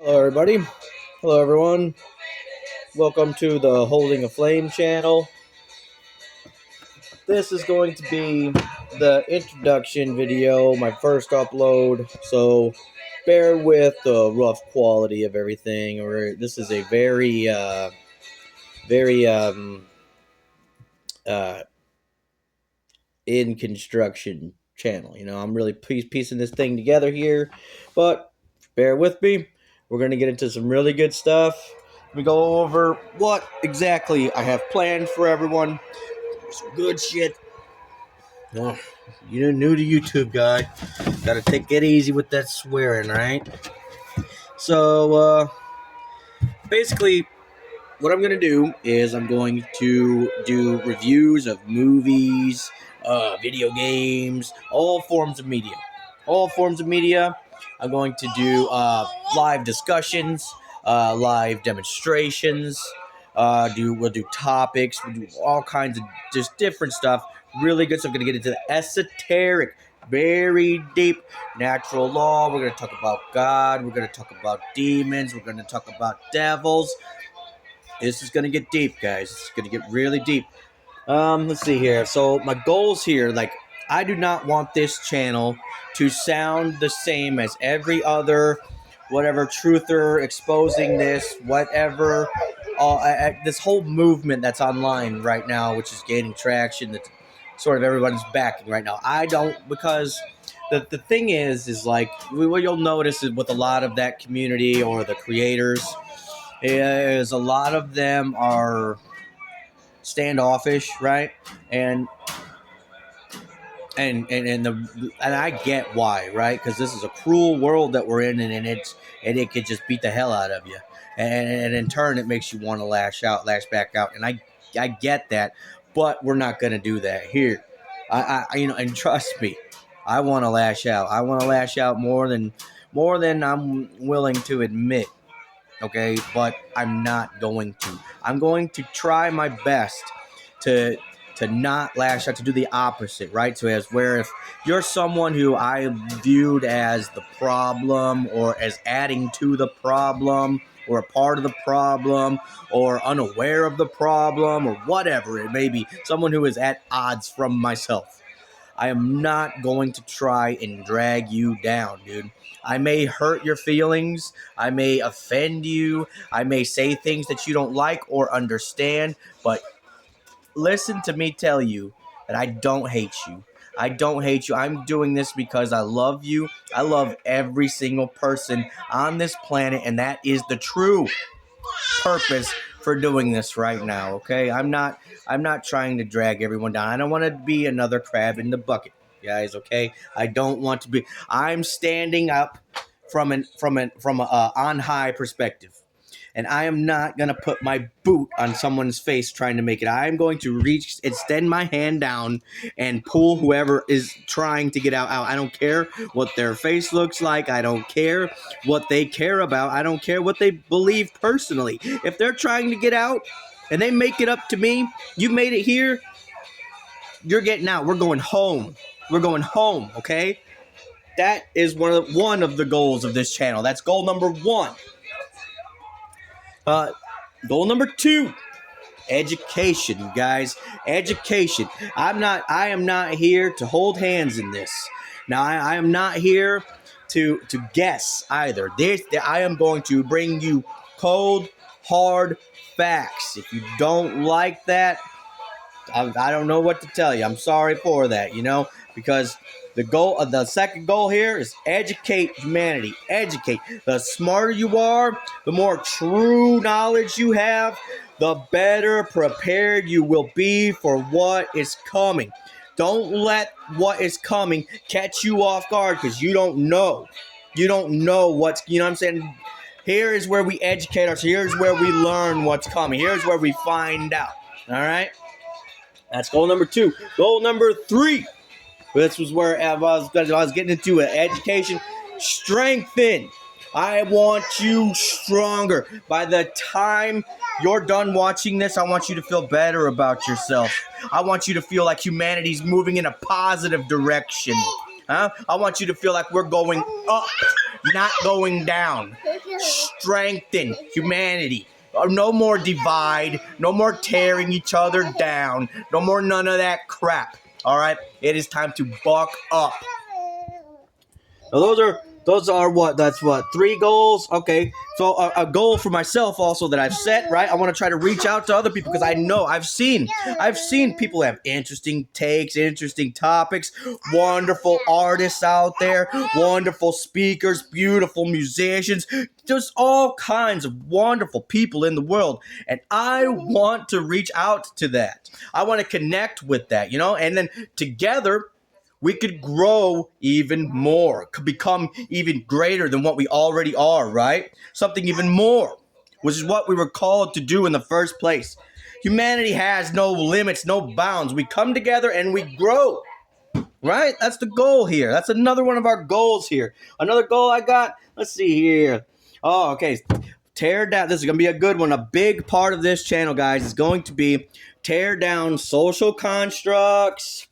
Hello, everybody. Hello, everyone. Welcome to the Holding a Flame channel. This is going to be the introduction video, my first upload, so bear with the rough quality of everything. This is a very uh, in construction channel. I'm really piecing this thing together here, but bear with me. We're going to get into some really good stuff. We go over what exactly I have planned for everyone. Some good shit. Oh, you're new to YouTube, guy. Gotta take it easy with that swearing, right? So, basically, what I'm gonna do is I'm going to do reviews of movies, video games, all forms of media. All forms of media. I'm going to do live discussions, live demonstrations. We'll do topics. We'll do all kinds of just different stuff. Really good. So I'm gonna get into the esoteric, very deep natural law. We're gonna talk about God. We're gonna talk about demons. We're gonna talk about devils. This is gonna get deep, guys. It's gonna get really deep. Let's see here. So my goals here, I do not want this channel to sound the same as every other, whatever truther exposing this, whatever. This whole movement that's online right now, which is gaining traction, that sort of everyone's backing right now. I don't, because the thing is like what you'll notice is with a lot of that community or the creators is a lot of them are standoffish, right? And I get why, right? Because this is a cruel world that we're in, and it could just beat the hell out of you, and in turn it makes you want to lash back out, and I get that, but we're not gonna do that here. And trust me, I want to lash out. I want to lash out more than I'm willing to admit. Okay, but I'm not going to. I'm going to try my best to not lash out, to do the opposite, right? So as where if you're someone who I viewed as the problem or as adding to the problem or a part of the problem or unaware of the problem or whatever it may be, someone who is at odds from myself, I am not going to try and drag you down, dude. I may hurt your feelings. I may offend you. I may say things that you don't like or understand. But listen to me tell you that I don't hate you. I don't hate you. I'm doing this because I love you. I love every single person on this planet, and that is the true purpose for doing this right now. Okay, I'm not trying to drag everyone down. I don't want to be another crab in the bucket, guys. Okay, I don't want to be. I'm standing up from a on high perspective, and I am not going to put my boot on someone's face trying to make it. I am going to extend my hand down and pull whoever is trying to get out. I don't care what their face looks like. I don't care what they care about. I don't care what they believe personally. If they're trying to get out and they make it up to me, you made it here, you're getting out. We're going home. We're going home, okay? That is one of the goals of this channel. That's goal number one. Goal number two, education, guys. Education. I am not here to hold hands in this. Now, I am not here to guess either. I am going to bring you cold, hard facts. If you don't like that, I don't know what to tell you. I'm sorry for that, because the second goal here is educate humanity. Educate. The smarter you are, the more true knowledge you have, the better prepared you will be for what is coming. Don't let what is coming catch you off guard, because you don't know. You don't know what I'm saying? Here is where we educate ourselves. Here's where we learn what's coming. Here's where we find out. All right? That's goal number two. Goal number three. This was where I was getting into education. Strengthen. I want you stronger. By the time you're done watching this, I want you to feel better about yourself. I want you to feel like humanity's moving in a positive direction. I want you to feel like we're going up not going down. Strengthen humanity. No more divide. No more tearing each other down. No more none of that crap. All right? It is time to buck up. Now those are what? That's what? 3 goals? Okay. So a goal for myself also that I've set, right? I want to try to reach out to other people because I know I've seen people have interesting takes, interesting topics, wonderful artists out there, wonderful speakers, beautiful musicians, just all kinds of wonderful people in the world. And I want to reach out to that. I want to connect with that, and then together we could grow even more, could become even greater than what we already are, right? Something even more, which is what we were called to do in the first place. Humanity has no limits, no bounds. We come together and we grow, right? That's the goal here. That's another one of our goals here. Another goal I got, let's see here. Oh, okay. Tear down. This is going to be a good one. A big part of this channel, guys, is going to be tear down social constructs,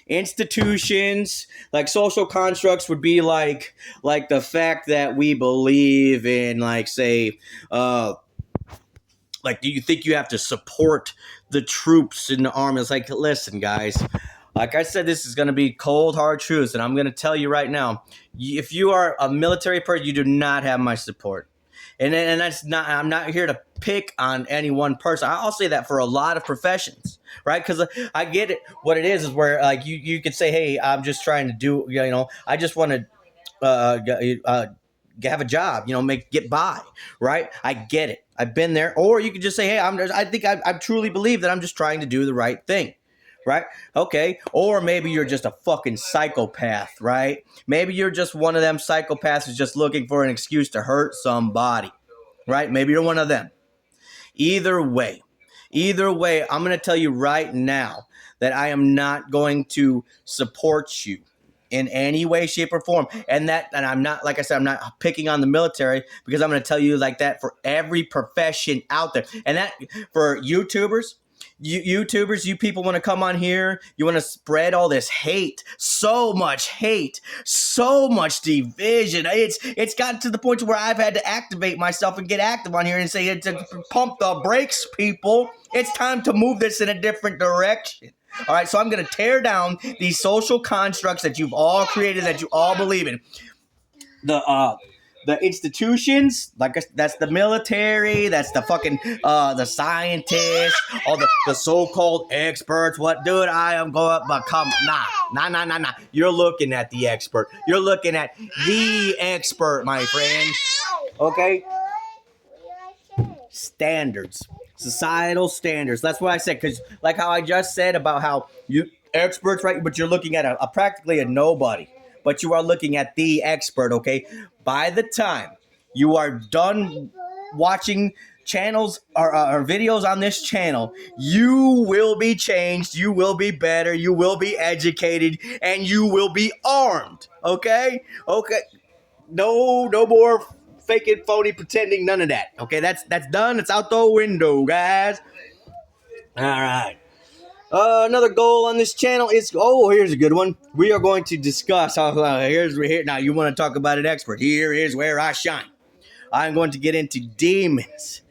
institutions. Like social constructs would be like the fact that we believe in, like, say, like, do you think you have to support the troops in the army? It's like, listen, guys, like I said, this is going to be cold, hard truths, and I'm going to tell you right now, if you are a military person, you do not have my support. And that's not, I'm not here to pick on any one person. I'll say that for a lot of professions, right? Because I get it. What it is where, like, you could say, hey, I'm just trying to do, I just want to have a job, get by, right? I get it. I've been there. Or you could just say, hey, I truly believe that I'm just trying to do the right thing. Right? Okay. Or maybe you're just a fucking psychopath, right? Maybe you're just one of them psychopaths who's just looking for an excuse to hurt somebody, right? Maybe you're one of them. Either way, I'm going to tell you right now that I am not going to support you in any way, shape, or form. And I'm not, like I said, I'm not picking on the military, because I'm going to tell you like that for every profession out there. And that for YouTubers, you people want to come on here, you want to spread all this hate, so much division. It's gotten to the point where I've had to activate myself and get active on here and say, to pump the brakes, people. It's time to move this in a different direction. All right, so I'm going to tear down these social constructs that you've all created, that you all believe in. The institutions, that's the military, that's the fucking the scientists, all the so-called experts. What, dude? I am going, but come, nah. You're looking at the expert. You're looking at the expert, my friend. Okay. Standards, societal standards. That's what I said. Because like how I just said about how you experts, right? But you're looking at a practically a nobody. But you are looking at the expert, okay? By the time you are done watching channels or videos on this channel, you will be changed, you will be better, you will be educated, and you will be armed, okay? Okay. No more faking, phony, pretending, none of that, okay? That's done. It's out the window, guys. All right. Another goal on this channel is, here's a good one. We are going to discuss, here, now you want to talk about an expert. Here is where I shine. I'm going to get into demons,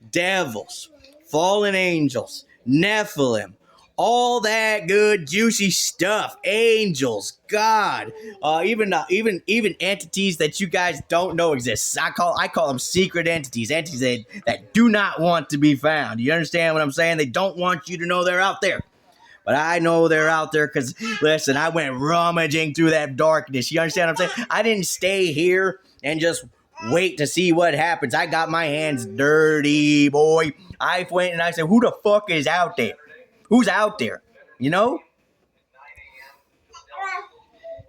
devils, fallen angels, Nephilim, all that good juicy stuff, angels, God, even entities that you guys don't know exist. I call them secret entities that do not want to be found. You understand what I'm saying? They don't want you to know they're out there. But I know they're out there because, listen, I went rummaging through that darkness. You understand what I'm saying? I didn't stay here and just wait to see what happens. I got my hands dirty, boy. I went and I said, who the fuck is out there? Who's out there? All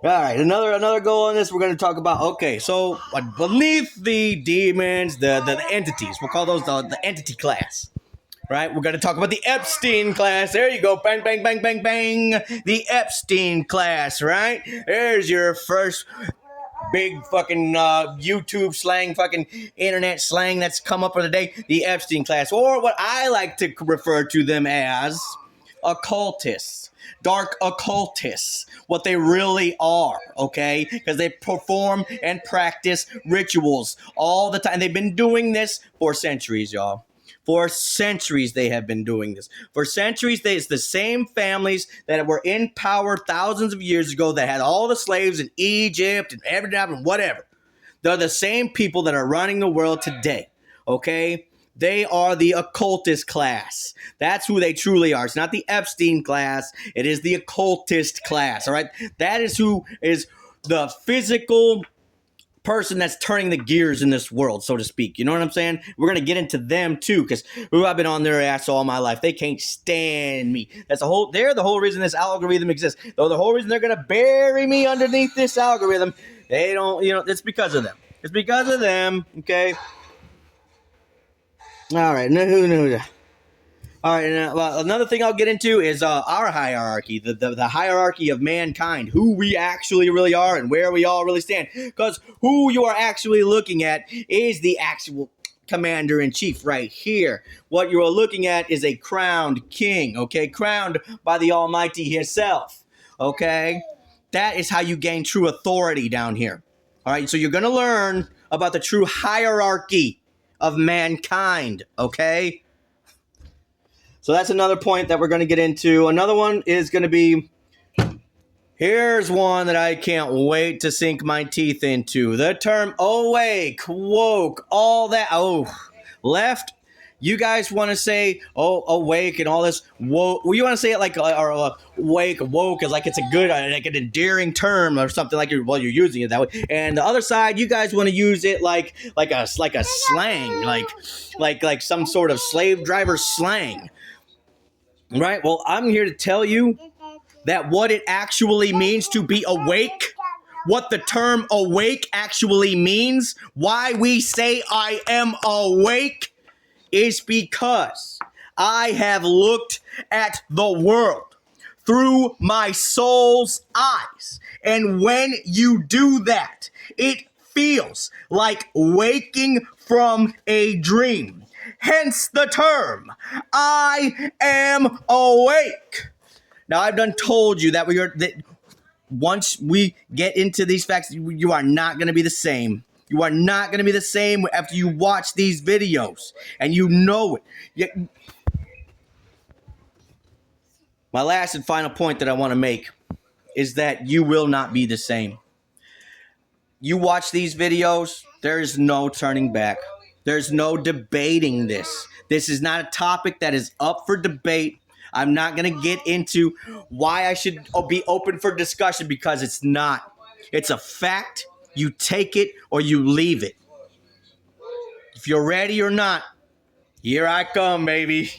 right, another goal on this we're going to talk about. Okay, so beneath the demons, the entities, we'll call those the entity class. Right, we're going to talk about the Epstein class. There you go. Bang, bang, bang, bang, bang. The Epstein class, right? There's your first big fucking YouTube slang, fucking internet slang that's come up for the day. The Epstein class. Or what I like to refer to them as occultists. Dark occultists, what they really are, okay? Because they perform and practice rituals all the time. They've been doing this for centuries, y'all. For centuries, they have been doing this. For centuries, it's the same families that were in power thousands of years ago that had all the slaves in Egypt and everything and whatever. They're the same people that are running the world today, okay? They are the occultist class. That's who they truly are. It's not the Epstein class. It is the occultist class, all right? That is who is the physical person that's turning the gears in this world, so to speak. You know what I'm saying? We're going to get into them too, because I've been on their ass all my life. They can't stand me. They're the whole reason this algorithm exists. Though the whole reason they're going to bury me underneath this algorithm, they don't, it's because of them. It's because of them, okay? All right, no. All right, another thing I'll get into is our hierarchy, the hierarchy of mankind, who we actually really are and where we all really stand. Because who you are actually looking at is the actual commander-in-chief right here. What you are looking at is a crowned king, okay? Crowned by the Almighty himself, okay? That is how you gain true authority down here. All right, so you're going to learn about the true hierarchy of mankind, okay? So that's another point that we're going to get into. Another one is going to be, here's one that I can't wait to sink my teeth into. The term awake, woke, all that. Oh, left. You guys want to say, awake and all this. Woke. Well, you want to say it like, wake, woke, is like it's a good, like an endearing term or something like you're using it that way. And the other side, you guys want to use it like a slang, like some sort of slave driver slang. Right? Well, I'm here to tell you that what it actually means to be awake, what the term awake actually means, why we say I am awake, is because I have looked at the world through my soul's eyes. And when you do that, it feels like waking from a dream. Hence the term, I am awake. Now, I've done told you that once we get into these facts, you are not going to be the same. You are not going to be the same after you watch these videos, and you know it. My last and final point that I want to make is that you will not be the same. You watch these videos, there is no turning back. There's no debating this. This is not a topic that is up for debate. I'm not going to get into why I should be open for discussion, because it's not. It's a fact. You take it or you leave it. If you're ready or not, here I come, baby.